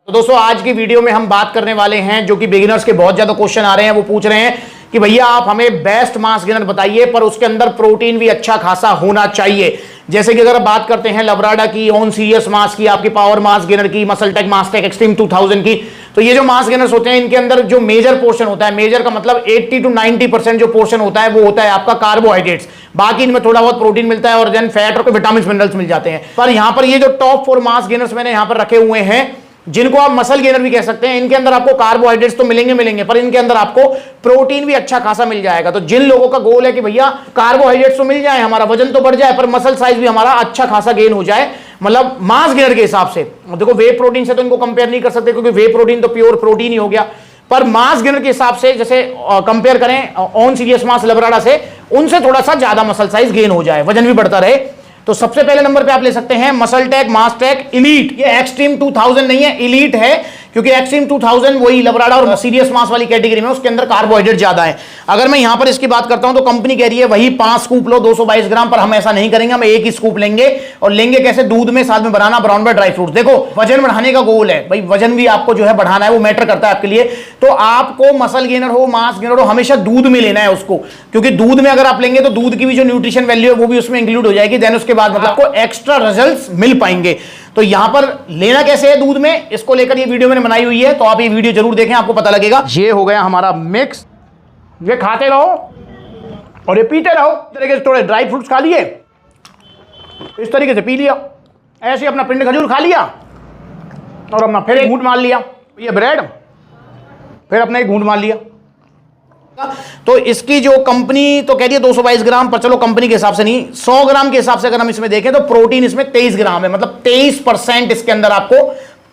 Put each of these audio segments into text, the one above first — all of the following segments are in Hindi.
तो दोस्तों आज की वीडियो में हम बात करने वाले हैं जो कि बिगिनर्स के बहुत ज्यादा क्वेश्चन आ रहे हैं। वो पूछ रहे हैं कि भैया आप हमें बेस्ट मास गेनर बताइए पर उसके अंदर प्रोटीन भी अच्छा खासा होना चाहिए। जैसे कि अगर आप बात करते हैं लवराडा की, ऑन सीरियस मास की, आपकी पावर मास गेनर की, मसलटेक मासटेक एक्सट्रीम 2000 की, तो ये जो मास गेनर्स होते हैं इनके अंदर जो मेजर पोर्शन होता है, मेजर का मतलब 80 to 90% जो पोर्शन होता है वो होता है आपका कार्बोहाइड्रेट्स। बाकी इनमें थोड़ा बहुत प्रोटीन मिलता है और देन फैट और विटामिन मिनरल्स मिल जाते हैं। पर यहां पर ये जो टॉप 4 मास गेनर्स मैंने यहां पर रखे हुए हैं, जिनको आप मसल गेनर भी कह सकते हैं, इनके अंदर आपको कार्बोहाइड्रेट्स तो मिलेंगे पर इनके अंदर आपको प्रोटीन भी अच्छा खासा मिल जाएगा। तो जिन लोगों का गोल है कि भैया कार्बोहाइड्रेट्स तो मिल जाए, हमारा वजन तो बढ़ जाए पर मसल साइज भी हमारा अच्छा खासा गेन हो जाए, मतलब मास गेनर के हिसाब से। देखो वे प्रोटीन से तो इनको कंपेयर नहीं कर सकते क्योंकि वे प्रोटीन तो प्योर प्रोटीन ही हो गया, पर मास गेनर के हिसाब से जैसे कंपेयर करें ऑन सीरियस मास लवराडा से, उनसे थोड़ा सा ज्यादा मसल साइज गेन हो जाए, वजन भी बढ़ता रहे। तो सबसे पहले नंबर पे आप ले सकते हैं मसलटेक मासटेक इलीट। ये एक्सट्रीम 2000 नहीं है, इलीट है, क्योंकि एक्सट्रीम 2000 वही लवराडा और सीरियस मास वाली कैटेगरी में, उसके अंदर कार्बोहाइड्रेट ज्यादा है। अगर मैं यहां पर इसकी बात करता हूं तो कंपनी कह रही है वही 5 स्कूप लो 222 ग्राम, पर हम ऐसा नहीं करेंगे, हम एक ही स्कूप लेंगे। और लेंगे कैसे? दूध में, साथ में बनाना ब्राउन ब्रेड ड्राई फ्रूट। देखो वजन बढ़ाने का गोल है भाई, वजन भी आपको जो है बढ़ाना है, वो मैटर करता है आपके लिए। तो आपको मसल गेनर हो, मास गेनर हो, हमेशा दूध में लेना है उसको, क्योंकि दूध में अगर आप लेंगे तो दूध की भी जो न्यूट्रिशन वैल्यू है वो भी उसमें इंक्लूड हो जाएगी। देन उसके बाद मतलब आपको एक्स्ट्रा रिजल्ट्स मिल पाएंगे। तो यहां पर लेना कैसे है दूध में, इसको लेकर ये वीडियो मैंने बनाई हुई है, तो आप ये वीडियो जरूर देखें, आपको पता लगेगा। ये हो गया हमारा मिक्स, ये खाते रहो और ये पीते रहो। इस तरीके से थोड़े ड्राई फ्रूट्स खा लिए, इस तरीके से पी लिया, ऐसे अपना पिंड खजूर खा लिया और अपना फिर एक घूंट मार लिया, ये ब्रेड फिर अपना एक घूंट मार लिया। तो इसकी जो कंपनी तो कह रही है 222 ग्राम, पर चलो कंपनी के हिसाब से नहीं, 100 ग्राम के हिसाब से अगर हम इसमें देखें तो प्रोटीन इसमें 23 ग्राम है, मतलब 23% इसके अंदर आपको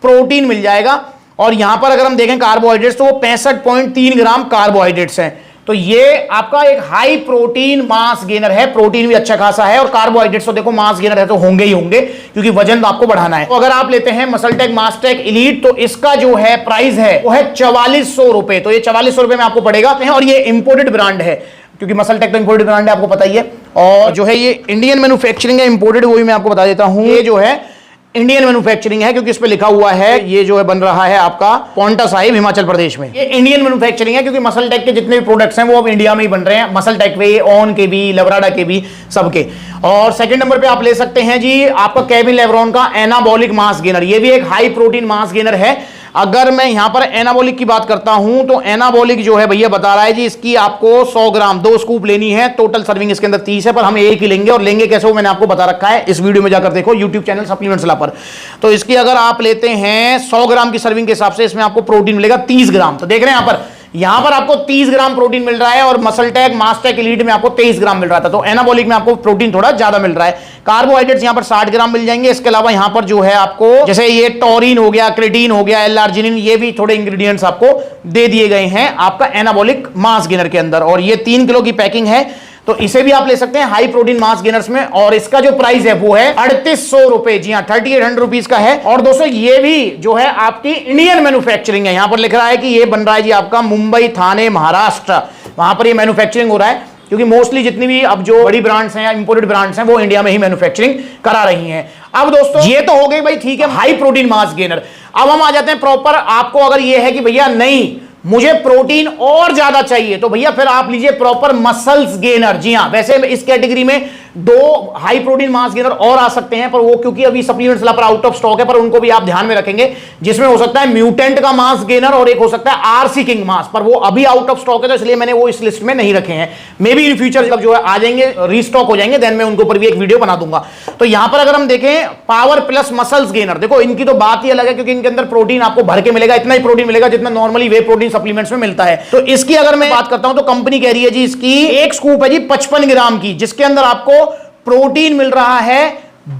प्रोटीन मिल जाएगा। और यहां पर अगर हम देखें कार्बोहाइड्रेट्स तो वो 65.3 ग्राम कार्बोहाइड्रेट्स हैं। तो ये आपका एक हाई प्रोटीन मास गेनर है, प्रोटीन भी अच्छा खासा है और कार्बोहाइड्रेट्स तो देखो मास गेनर है तो होंगे ही होंगे, क्योंकि वजन तो आपको बढ़ाना है। तो अगर आप लेते हैं मसलटेक मासटेक इलीट, तो इसका जो है प्राइस है वो है 4400 रुपए। तो ये 4400 रुपए में आपको पड़ेगा, और ये इंपोर्टेड ब्रांड है, क्योंकि मसलटेक तो इंपोर्टेड ब्रांड है, आपको पता ही है। और जो है ये इंडियन मैन्युफैक्चरिंग है, इंपोर्टेड वो भी मैं आपको बता देता हूं। ये जो है इंडियन मैन्युफैक्चरिंग है, क्योंकि इस पे लिखा हुआ है, ये जो है बन रहा है आपका पॉन्टा साहिब हिमाचल प्रदेश में। ये इंडियन मैन्युफैक्चरिंग है, क्योंकि मसलटेक के जितने भी प्रोडक्ट्स हैं वो अब इंडिया में ही बन रहे हैं, मसलटेक पे, ऑन के भी, लवराडा के भी, सबके। और सेकंड नंबर पे आप ले सकते हैं जी आपका केविन लेब्रॉन का एनाबॉलिक मास गेनर। ये भी एक हाई प्रोटीन मास गेनर है। अगर मैं यहां पर एनाबॉलिक की बात करता हूं तो एनाबॉलिक जो है भैया बता रहा है जी इसकी आपको 100 ग्राम 2 स्कूप लेनी है, टोटल सर्विंग इसके अंदर 30 है, पर हम एक ही लेंगे। और लेंगे कैसे वो मैंने आपको बता रखा है, इस वीडियो में जाकर देखो यूट्यूब चैनल सप्लीमेंट्स ला पर। तो इसकी अगर आप लेते हैं 100 ग्राम की सर्विंग के हिसाब से, इसमें आपको प्रोटीन मिलेगा 30 ग्राम। तो देख रहे हैं यहां पर आपको 30 ग्राम प्रोटीन मिल रहा है, और मसलटेक मासटेक एलीट में आपको 23 ग्राम मिल रहा था। तो एनाबॉलिक में आपको प्रोटीन थोड़ा ज्यादा मिल रहा है। कार्बोहाइड्रेट्स यहां पर 60 ग्राम मिल जाएंगे। इसके अलावा यहां पर जो है आपको जैसे ये टॉरिन हो गया, क्रेटीन हो गया, एल-आर्जिनिन, ये भी थोड़े इंग्रेडिएंट्स आपको दे दिए गए हैं आपका एनाबॉलिक मास गेनर के अंदर। और ये 3 किलो की पैकिंग है, तो इसे भी आप ले सकते हैं हाई प्रोटीन मास गेनर्स में। और इसका जो प्राइस है वो है 3800 रुपए, जी हां 3800 रुपीज का है। और दोस्तों ये भी जो है आपकी इंडियन मैन्युफैक्चरिंग है। यहां पर लिख रहा है कि ये बन रहा है जी आपका मुंबई, थाने, महाराष्ट्र, वहां पर ये मैन्युफैक्चरिंग हो रहा है, क्योंकि मोस्टली जितनी भी अब जो बड़ी ब्रांड्स हैं या इंपोर्टेड ब्रांड्स हैं वो इंडिया में ही मैन्युफैक्चरिंग करा रही हैं। अब दोस्तों ये तो हो गई भाई, ठीक है, हाई प्रोटीन मास गेनर। अब हम आ जाते हैं प्रॉपर, आपको अगर ये है कि भैया नहीं मुझे प्रोटीन और ज्यादा चाहिए, तो भैया फिर आप लीजिए प्रॉपर मसल्स गेनर। जी हां, वैसे इस कैटेगरी में 2 हाई प्रोटीन मास गेनर और आ सकते हैं, पर वो क्योंकि अभी सप्लीमेंट्स ला पर आउट ऑफ स्टॉक है, पर उनको भी आप ध्यान में रखेंगे, जिसमें हो सकता है म्यूटेंट का मास गेनर और एक हो सकता है आरसी किंग मास, पर वो अभी आउट ऑफ स्टॉक है, तो इसलिए मैंने वो इस लिस्ट में नहीं रखे हैं। मे बी इन फ्यूचर जब जो है आ जाएंगे, रीस्टॉक हो जाएंगे, देन मैं उनके ऊपर भी एक वीडियो बना दूंगा। तो यहां पर अगर हम देखें पावर प्लस मसल्स गेनर, देखो इनकी तो बात ही अलग है, क्योंकि इनके अंदर प्रोटीन आपको भर के मिलेगा, इतना ही प्रोटीन मिलेगा जितना नॉर्मली वे प्रोटीन सप्लीमेंट्स में मिलता है। तो इसकी अगर मैं बात करता हूं तो कंपनी कह रही है जी इसकी एक स्कूप है जी 55 ग्राम की, जिसके अंदर आपको प्रोटीन मिल रहा है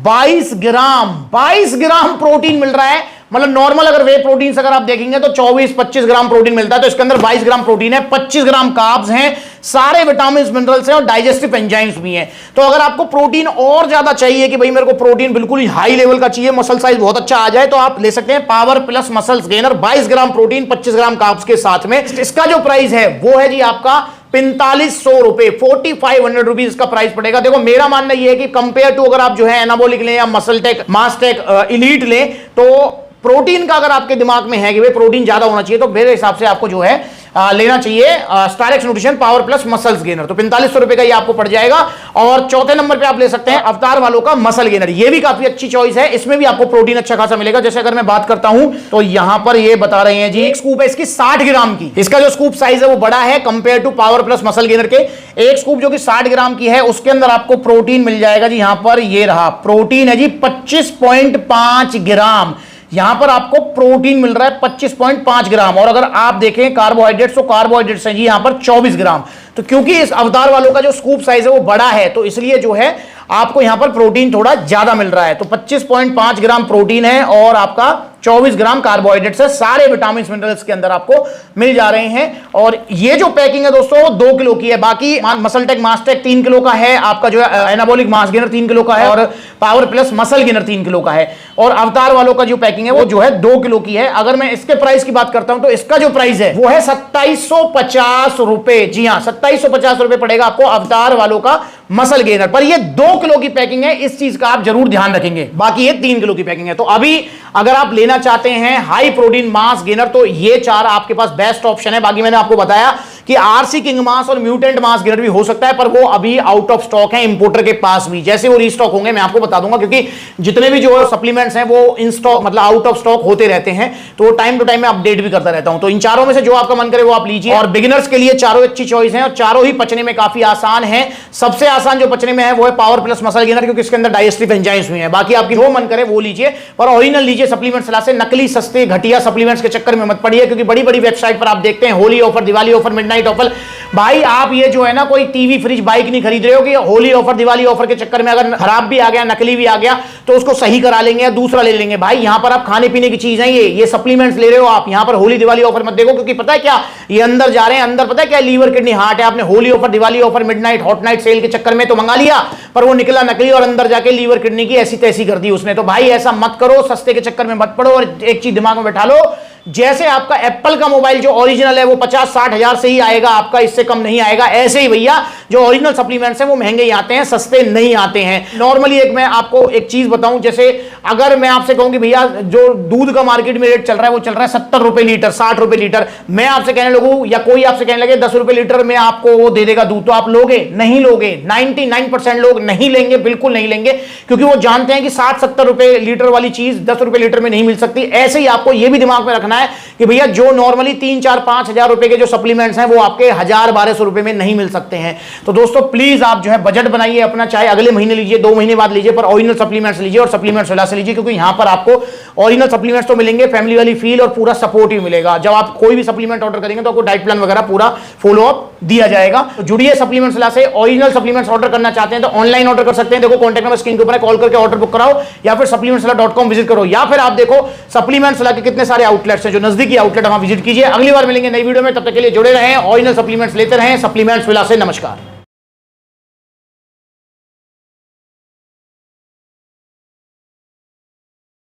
22 ग्राम प्रोटीन मिल रहा है। मतलब नॉर्मल अगर वे प्रोटीन अगर आप देखेंगे तो 24-25 ग्राम प्रोटीन मिलता है, तो इसके अंदर 22 ग्राम प्रोटीन है, 25 ग्राम कार्ब्स हैं, सारे विटामिन मिनरल्स हैं और डाइजेस्टिव एंजाइम्स भी हैं। तो अगर आपको प्रोटीन और ज्यादा चाहिए कि भाई मेरे को प्रोटीन बिल्कुल ही हाई लेवल का चाहिए, मसल साइज बहुत अच्छा आ जाए, तो आप ले सकते हैं power plus muscles gainer, 22 gram protein 25 ग्राम कार्ब्स के साथ में। इसका जो प्राइस है वो है जी आपका 4500 रुपए, 4500 रुपीज का प्राइस पड़ेगा। देखो मेरा मानना यह है कि कंपेयर टू अगर आप जो है एनाबॉलिक लें या मसलटेक मासटेक इलीट लें, तो प्रोटीन का अगर आपके दिमाग में है कि भाई प्रोटीन ज्यादा होना चाहिए, तो मेरे हिसाब से आपको जो है लेना चाहिए StarX nutrition power plus muscles gainer. तो 4500 रुपए का ये आपको पड़ जाएगा। और चौथे नंबर पे आप ले सकते हैं अवतार वालों का मसल गेनर, ये भी काफी अच्छी चॉइस है, इसमें भी आपको प्रोटीन अच्छा खासा मिलेगा। जैसे अगर मैं बात करता हूं तो यहां पर ये बता रहे हैं जी, एक स्कूप है इसकी 60 ग्राम की, इसका जो स्कूप साइज है वो बड़ा है compare to power plus muscle gainer के। एक स्कूप जो कि 60 ग्राम की है उसके अंदर आपको प्रोटीन मिल जाएगा जी, यहां पर ये रहा प्रोटीन है जी 25.5 ग्राम, यहां पर आपको प्रोटीन मिल रहा है 25.5 ग्राम। और अगर आप देखें कार्बोहाइड्रेट्स, तो कार्बोहाइड्रेट्स हैं जी यहां पर 24 ग्राम। तो क्योंकि इस अवतार वालों का जो स्कूप साइज है वो बड़ा है, तो इसलिए जो है आपको यहां पर प्रोटीन थोड़ा ज्यादा मिल रहा है। तो 25.5 ग्राम प्रोटीन है और आपका 24 ग्राम कार्बोहाइड्रेट्स है, सारे विटामिन मिनरल्स के अंदर आपको मिल जा रहे हैं। और ये जो पैकिंग है दोस्तों 2 किलो की है, बाकी मसल टेक मास्टेक 3 किलो का है, आपका जो है एनाबॉलिक मास गेनर 3 किलो का है, और power plus muscle gainer 3 kilo का है। और अवतार वालों का जो पैकिंग है वो जो है 2 किलो की है। अगर मैं इसके प्राइस की बात करता हूं तो इसका जो प्राइस है वो है 2750 रुपए। जी हां, 2750 रुपए पड़ेगा आपको अवतार वालों का मसल गेनर। पर ये 2 किलो की पैकिंग है, इस चीज का आप जरूर ध्यान रखेंगे। बाकी ये 3 किलो की पैकिंग है। तो अभी अगर आप लेना चाहते हैं हाई प्रोटीन मास गेनर तो ये 4 आपके पास बेस्ट ऑप्शन है। बाकी मैंने आपको बताया कि आरसी किंग मास और म्यूटेंट मास गेनर भी हो सकता है, पर वो अभी आउट ऑफ स्टॉक है इंपोर्टर के पास भी। जैसे वो रीस्टॉक होंगे मैं आपको बता दूंगा, क्योंकि जितने भी जो सप्लीमेंट्स हैं वो इन स्टॉक मतलब आउट ऑफ स्टॉक होते रहते हैं, तो टाइम टू टाइम मैं अपडेट भी करता रहता हूं। तो इन चारों में से जो आपका मन करे वो आप लीजिए। और बिगिनर्स के लिए चारों अच्छी चॉइस है और चारों ही पचने में काफी आसान है। सबसे आसान जो पचने में है वो है पावर प्लस मसल गेनर, क्योंकि इसके अंदर डाइजेस्टिव एंजाइम्स भी हैं। बाकी आपकी जो मन करे वो लीजिए, पर ओरिजिनल लीजिए सप्लीमेंट सलाह से। नकली सस्ते घटिया सप्लीमेंट्स के चक्कर में मत पड़िए, क्योंकि बड़ी बड़ी वेबसाइट पर आप देखते हैं Holi offer, Diwali offer, midnight offer. भाई आप ये जो है ना कोई टीवी फ्रिज बाइक नहीं खरीद रहे हो कि होली ऑफर दिवाली ऑफर के चक्कर में अगर खराब भी आ गया, नकली भी आ गया, तो उसको सही करा लेंगे या दूसरा ले लेंगे। भाई यहां पर आप खाने पीने की चीज है, ये सप्लीमेंट्स ले रहे हो आप, यहां पर होली दिवाली ऑफर मत देखो, क्योंकि पता है क्या ये अंदर जा रहे हैं, अंदर पता है क्या लीवर किडनी हार्ट है। आपने Holi offer Diwali offer midnight hot night sale के चक्कर में तो मंगा लिया, पर वो निकला नकली और अंदर जाके लीवर किडनी की ऐसी तैसी कर दी उसने। तो भाई ऐसा मत करो, सस्ते के चक्कर में मत पड़ो। और एक चीज दिमाग में बैठा लो, जैसे आपका एप्पल का मोबाइल जो ओरिजिनल है वो 50-60 हजार से ही आएगा आपका, इससे कम नहीं आएगा। ऐसे ही भैया जो ओरिजिनल सप्लीमेंट्स हैं वो महंगे ही आते हैं, सस्ते नहीं आते हैं। नॉर्मली एक मैं आपको एक चीज बताऊं, जैसे अगर मैं आपसे कहूं कि भैया जो दूध का मार्केट में रेट चल रहा है वो चल रहा है 70 रुपए लीटर, 60 रुपए लीटर, मैं आपसे कहने लगूं या कोई आपसे कहने लगे 10 रुपए लीटर में आपको वो दे देगा दूध, तो आप लोगे? नहीं लोगे। 99% लोग नहीं लेंगे, बिल्कुल नहीं लेंगे, क्योंकि वो जानते हैं कि 60-70 रुपए लीटर वाली चीज 10 रुपए लीटर में नहीं मिल सकती। ऐसे ही आपको ये भी दिमाग में रखना है कि भैया जो नॉर्मली 3-4-5 हजार रुपए के जो सप्लीमेंट्स हैं वो आपके 1000-1200 रुपए में नहीं मिल सकते हैं। तो दोस्तों प्लीज आप जो है बजट बनाइए अपना, चाहे अगले महीने लीजिए, 2 महीने बाद लीजिए, पर ओरिजिनल सप्लीमेंट्स लीजिए और सप्लीमेंट्स विला से लीजिए, क्योंकि यहां पर आपको ओरिजिनल सप्लीमेंट्स तो मिलेंगे, फैमिली वाली फील और पूरा सपोर्ट भी मिलेगा। जब आप कोई भी सप्लीमेंट ऑर्डर करेंगे तो आपको डाइट प्लान वगैरह पूरा फॉलो अप दिया जाएगा। तो जुड़िए सप्लीमेंट्स विला से। ओरिजिनल सप्लीमेंट्स ऑर्डर करना चाहते हैं तो ऑनलाइन ऑर्डर कर सकते हैं, देखो कॉन्टैक्ट नंबर स्क्रीन के ऊपर है, कॉल करके ऑर्डर बुक कराओ, या फिर supplementswala.com विजिट करो, या फिर आप देखो सप्लीमेंट्स विला के कितने सारे आउटलेट्स हैं, जो नजदीकी आउटलेट वहां विजिट कीजिए। अगली बार मिलेंगे नई वीडियो में, तब तक के लिए जुड़े रहें, ओरिजिनल सप्लीमेंट्स लेते रहें। सप्लीमेंट्स विला से नमस्कार।